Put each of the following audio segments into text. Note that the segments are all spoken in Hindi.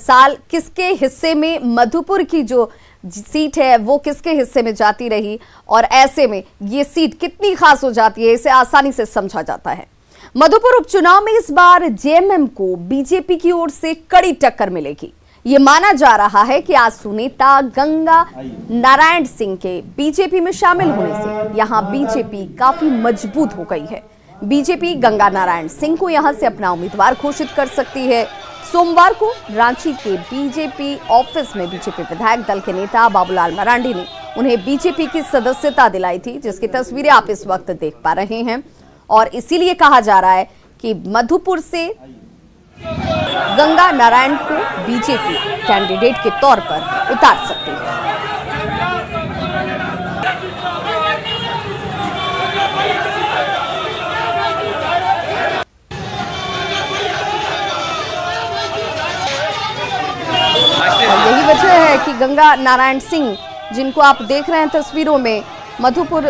साल किसके हिस्से में मधुपुर की जो सीट है वो किसके हिस्से में जाती रही और ऐसे में ये सीट कितनी खास हो जाती है, इसे आसानी से समझा जाता है। मधुपुर उपचुनाव में इस बार जेएमएम को बीजेपी की ओर से कड़ी टक्कर मिलेगी। ये माना जा रहा है कि आजसू नेता गंगा नारायण सिंह के बीजेपी में शामिल होने से यहां बीजेपी काफी मजबूत हो गई है। बीजेपी गंगा नारायण सिंह को यहां से अपना उम्मीदवार घोषित कर सकती है। सोमवार को रांची के बीजेपी ऑफिस में बीजेपी विधायक दल के नेता बाबूलाल मरांडी ने उन्हें बीजेपी की सदस्यता दिलाई थी, जिसकी तस्वीरें आप इस वक्त देख पा रहे हैं। और इसीलिए कहा जा रहा है कि मधुपुर से गंगा नारायण को बीजेपी कैंडिडेट के तौर पर उतार सकती है। और यही वजह है कि गंगा नारायण सिंह, जिनको आप देख रहे हैं तस्वीरों में, मधुपुर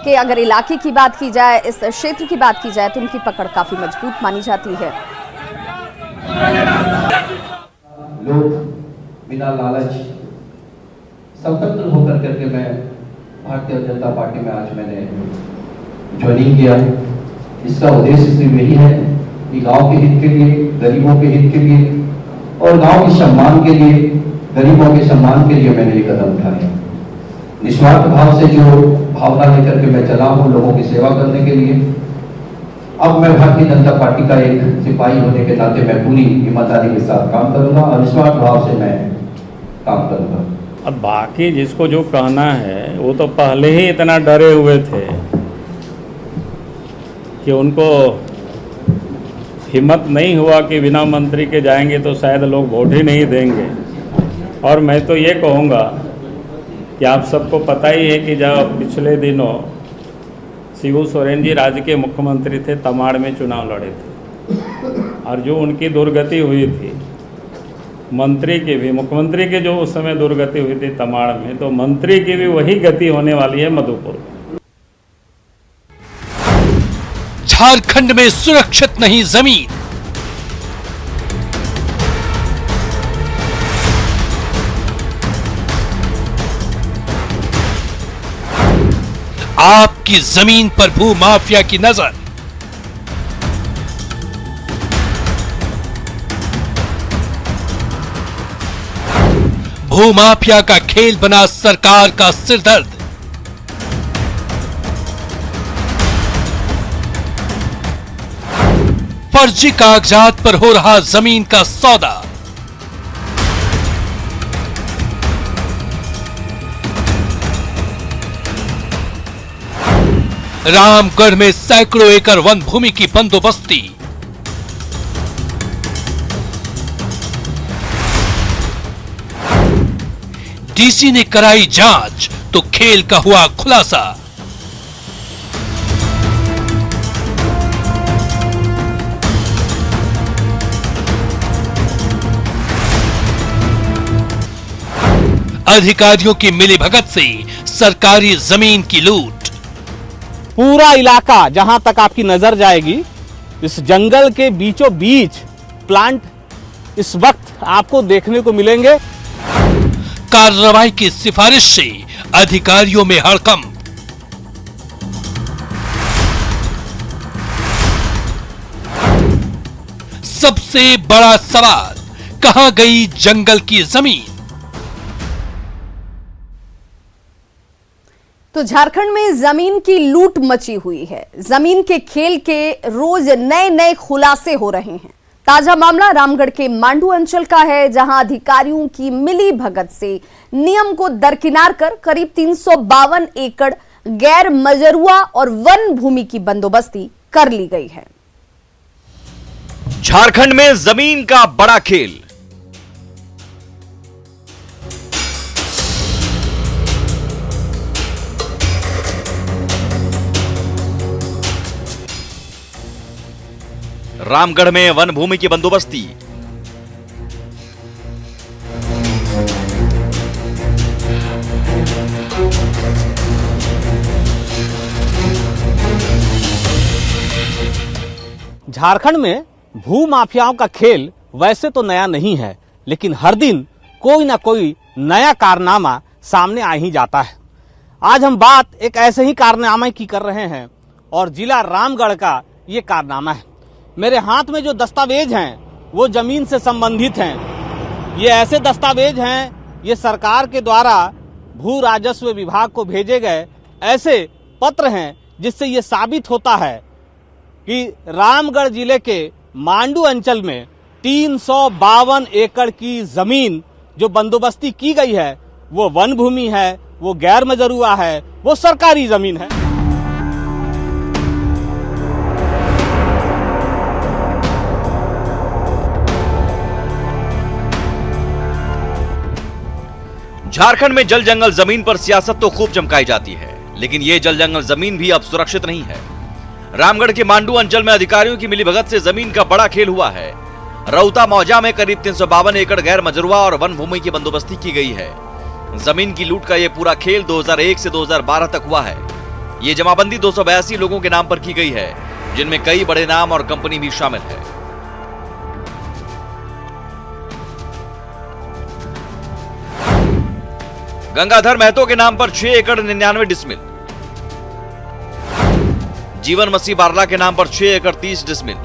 के अगर इलाके की बात की जाए, इस क्षेत्र की बात की जाए, तो उनकी पकड़ काफी मजबूत मानी जाती है। लोग बिना लालच स्वतंत्र होकर करके मैं भारतीय जनता पार्टी में आज मैंने ज्वाइनिंग किया। इसका उद्देश्य सिर्फ यही है कि गांव के हित के लिए, गरीबों के हित के लिए और गांव के सम्मान के लिए, गरीबों के सम्मान के लिए मैंने ये कदम उठाया। निस्वार्थ भाव से जो भावना लेकर के मैं चला हूं लोगों की सेवा करने के लिए, अब मैं भारतीय जनता पार्टी का एक सिपाही होने के नाते मैं पूरी ईमानदारी के साथ काम करूंगा और निस्वार्थ भाव से मैं काम करूंगा। अब बाकी जिसको जो कहना है वो तो पहले ही इतना डरे हुए थे कि उनको हिम्मत नहीं हुआ कि बिना मंत्री के जाएंगे तो शायद लोग वोट ही नहीं देंगे। और मैं तो ये कहूँगा कि आप सबको पता ही है कि जब पिछले दिनों शिबू सोरेन जी राज्य के मुख्यमंत्री थे, तमाड़ में चुनाव लड़े थे और जो उनकी दुर्गति हुई थी, मंत्री की भी, मुख्यमंत्री की जो उस समय दुर्गति हुई थी तमाड़ में, तो मंत्री की भी वही गति होने वाली है मधुपुर। झारखंड में सुरक्षित नहीं जमीन, आपकी जमीन पर भू माफिया की नजर। भू माफिया का खेल बना सरकार का सिरदर्द। फर्जी कागजात पर हो रहा जमीन का सौदा। रामगढ़ में सैकड़ों एकड़ वन भूमि की बंदोबस्ती। डीसी ने कराई जांच तो खेल का हुआ खुलासा। अधिकारियों की मिलीभगत से सरकारी जमीन की लूट। पूरा इलाका जहां तक आपकी नजर जाएगी, इस जंगल के बीचों बीच प्लांट इस वक्त आपको देखने को मिलेंगे। कार्रवाई की सिफारिश से अधिकारियों में हड़कंप। सबसे बड़ा सवाल, कहां गई जंगल की जमीन? तो झारखंड में जमीन की लूट मची हुई है। जमीन के खेल के रोज नए नए खुलासे हो रहे हैं। ताजा मामला रामगढ़ के मांडू अंचल का है, जहां अधिकारियों की मिली भगत से नियम को दरकिनार कर करीब 352 एकड़ गैर मजरूआ और वन भूमि की बंदोबस्ती कर ली गई है। झारखंड में जमीन का बड़ा खेल। रामगढ़ में वन भूमि की बंदोबस्ती। झारखंड में भू माफियाओं का खेल वैसे तो नया नहीं है, लेकिन हर दिन कोई ना कोई नया कारनामा सामने आ ही जाता है। आज हम बात एक ऐसे ही कारनामे की कर रहे हैं और जिला रामगढ़ का ये कारनामा है। मेरे हाथ में जो दस्तावेज हैं वो जमीन से संबंधित हैं। ये ऐसे दस्तावेज हैं, ये सरकार के द्वारा भू राजस्व विभाग को भेजे गए ऐसे पत्र हैं जिससे ये साबित होता है कि रामगढ़ जिले के मांडू अंचल में 352 एकड़ की जमीन जो बंदोबस्ती की गई है वो वन भूमि है, वो गैर मजरूआ है, वो सरकारी जमीन है। झारखंड में जल जंगल जमीन पर सियासत तो खूब चमकाई जाती है, लेकिन ये जल जंगल जमीन भी अब सुरक्षित नहीं है। रामगढ़ के मांडू अंचल में अधिकारियों की मिलीभगत से जमीन का बड़ा खेल हुआ है। रौता मौजा में करीब 352 एकड़ गैर मजरूआ और वन भूमि की बंदोबस्ती की गई है। जमीन की लूट का यह पूरा खेल 2001 से 2012 तक हुआ है। ये जमाबंदी 282 लोगों के नाम पर की गई है, जिनमें कई बड़े नाम और कंपनी भी शामिल है। गंगाधर महतो के नाम पर 6 एकड़ 99 डिसमिल, जीवन मसीह बारला के नाम पर 6 एकड़ 30 डिसमिल,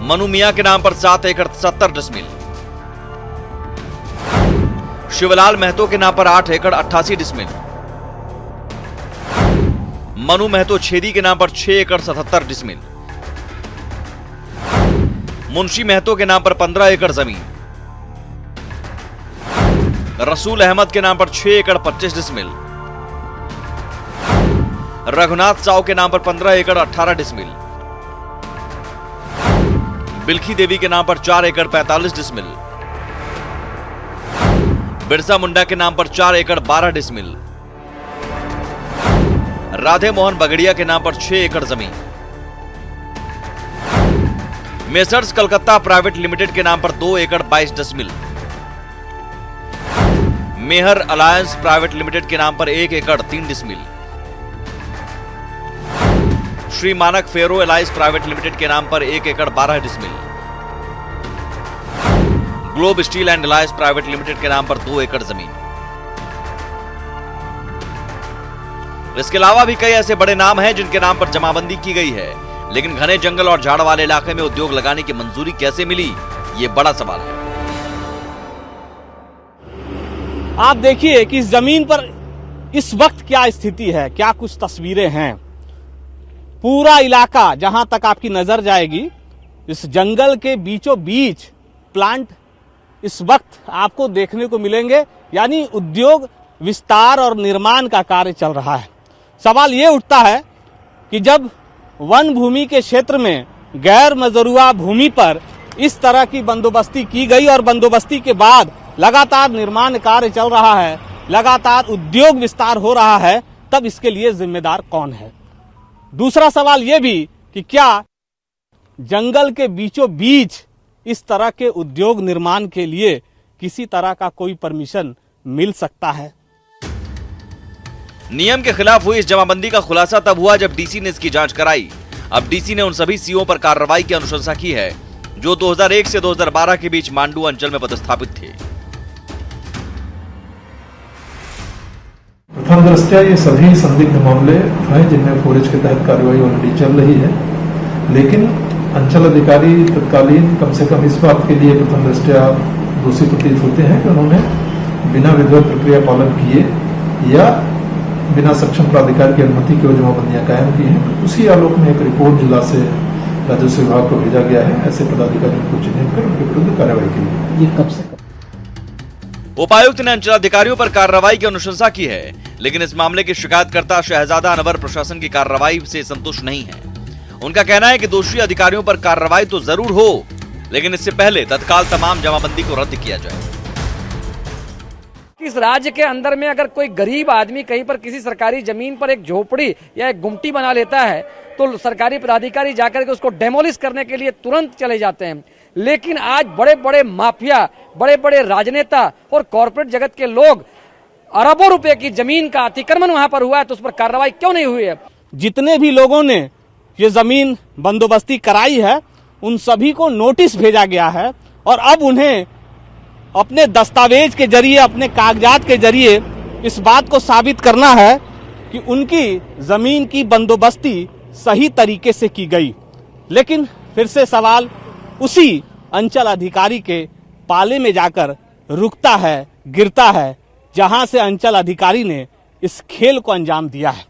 मनु मियां के नाम पर 7 एकड़ 70 डिसमिल, शिवलाल महतो के नाम पर 8 एकड़ 88 डिसमिल, मनु महतो छेदी के नाम पर 6 एकड़ 77 डिसमिल, मुंशी महतो के नाम पर 15 एकड़ जमीन, रसूल अहमद के नाम पर 6 एकड़ 25 डिसमिल, रघुनाथ साव के नाम पर 15 एकड़ 18 डिसमिल, बिल्खी देवी के नाम पर 4 एकड़ 45 डिसमिल, बिरसा मुंडा के नाम पर 4 एकड़ 12 डिसमिल, राधे मोहन बगड़िया के नाम पर 6 एकड़ जमीन, मेसर्स कलकत्ता प्राइवेट लिमिटेड के नाम पर 2 एकड़ 22 डिसमिल, मेहर अलायंस प्राइवेट लिमिटेड के नाम पर 1 एकड़ 3 डिसमिल, श्री मानक फेरो एलाइंस प्राइवेट लिमिटेड के नाम पर 1 एकड़ 12 डिसमिल, globe steel and alliance private limited के नाम पर 2 एकड़ जमीन। इसके अलावा भी कई ऐसे बड़े नाम हैं जिनके नाम पर जमाबंदी की गई है, लेकिन घने जंगल और झाड़ वाले इलाके में उद्योग लगाने की मंजूरी कैसे मिली, ये बड़ा सवाल है। आप देखिए कि इस जमीन पर इस वक्त क्या स्थिति है, क्या कुछ तस्वीरें हैं। पूरा इलाका जहां तक आपकी नजर जाएगी, इस जंगल के बीचों बीच प्लांट इस वक्त आपको देखने को मिलेंगे, यानी उद्योग विस्तार और निर्माण का कार्य चल रहा है। सवाल ये उठता है कि जब वन भूमि के क्षेत्र में गैर मजरूआ भूमि पर इस तरह की बंदोबस्ती की गई और बंदोबस्ती के बाद लगातार निर्माण कार्य चल रहा है, लगातार उद्योग विस्तार हो रहा है, तब इसके लिए जिम्मेदार कौन है। दूसरा सवाल यह भी कि क्या जंगल के बीचों बीच इस तरह के उद्योग निर्माण के लिए किसी तरह का कोई परमिशन मिल सकता है। नियम के खिलाफ हुई इस जमाबंदी का खुलासा तब हुआ जब डीसी ने इसकी जांच कराई। अब डीसी ने उन सभी सीओ पर कार्रवाई की अनुशंसा की है जो 2001 से 2012 के बीच मांडू अंचल में पदस्थापित थे। प्रथम दृष्टया ये सभी संदिग्ध मामले हैं जिनमें फोरेज के तहत कार्रवाई ऑलरेडी चल रही है, लेकिन अंचल अधिकारी तत्कालीन कम से कम इस बात के लिए प्रथम दृष्टया दोषी प्रतीत होते हैं कि उन्होंने बिना विधिवत प्रक्रिया पालन किए या बिना सक्षम प्राधिकार की अनुमति के जमाबंदियां कायम की हैं। उसी आलोक में एक रिपोर्ट जिला से राजस्व विभाग को भेजा गया है, ऐसे पदाधिकारियों को चिन्हित कर उनके विरुद्ध कार्रवाई के लिए। ये कब से उपायुक्त ने अंचलाधिकारियों पर कार्रवाई की अनुशंसा की है, लेकिन इस मामले के शिकायतकर्ता शहजादा अनवर प्रशासन की कार्रवाई से संतुष्ट नहीं है। उनका कहना है कि दोषी अधिकारियों पर कार्रवाई तो जरूर हो, लेकिन इससे पहले तत्काल तमाम जमाबंदी को रद्द किया जाए। इस राज्य के अंदर में अगर कोई गरीब आदमी कहीं पर किसी सरकारी जमीन पर एक झोपड़ी या एक गुमटी बना लेता है तो सरकारी पदाधिकारी जाकर के उसको डेमोलिश करने के लिए तुरंत चले जाते हैं। लेकिन आज बड़े बड़े माफिया, बड़े बड़े राजनेता और कॉर्पोरेट जगत के लोग अरबों रुपए की जमीन का अतिक्रमण वहां पर हुआ है, तो उस पर कार्रवाई क्यों नहीं हुई है। जितने भी लोगों ने ये जमीन बंदोबस्ती कराई है उन सभी को नोटिस भेजा गया है और अब उन्हें अपने दस्तावेज के जरिए, अपने कागजात के जरिए इस बात को साबित करना है कि उनकी जमीन की बंदोबस्ती सही तरीके से की गई। लेकिन फिर से सवाल उसी अंचल अधिकारी के पाले में जाकर रुकता है, गिरता है, जहां से अंचल अधिकारी ने इस खेल को अंजाम दिया है।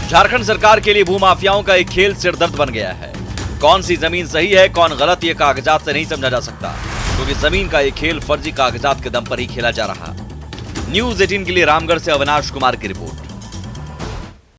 झारखंड सरकार के लिए भूमाफियाओं का एक खेल सिरदर्द बन गया है। कौन सी जमीन सही है, कौन गलत, ये कागजात से नहीं समझा जा सकता, क्योंकि जमीन का ये खेल फर्जी कागजात के दम पर ही खेला जा रहा। न्यूज़ 18 के लिए रामगढ़ से अविनाश कुमार की रिपोर्ट।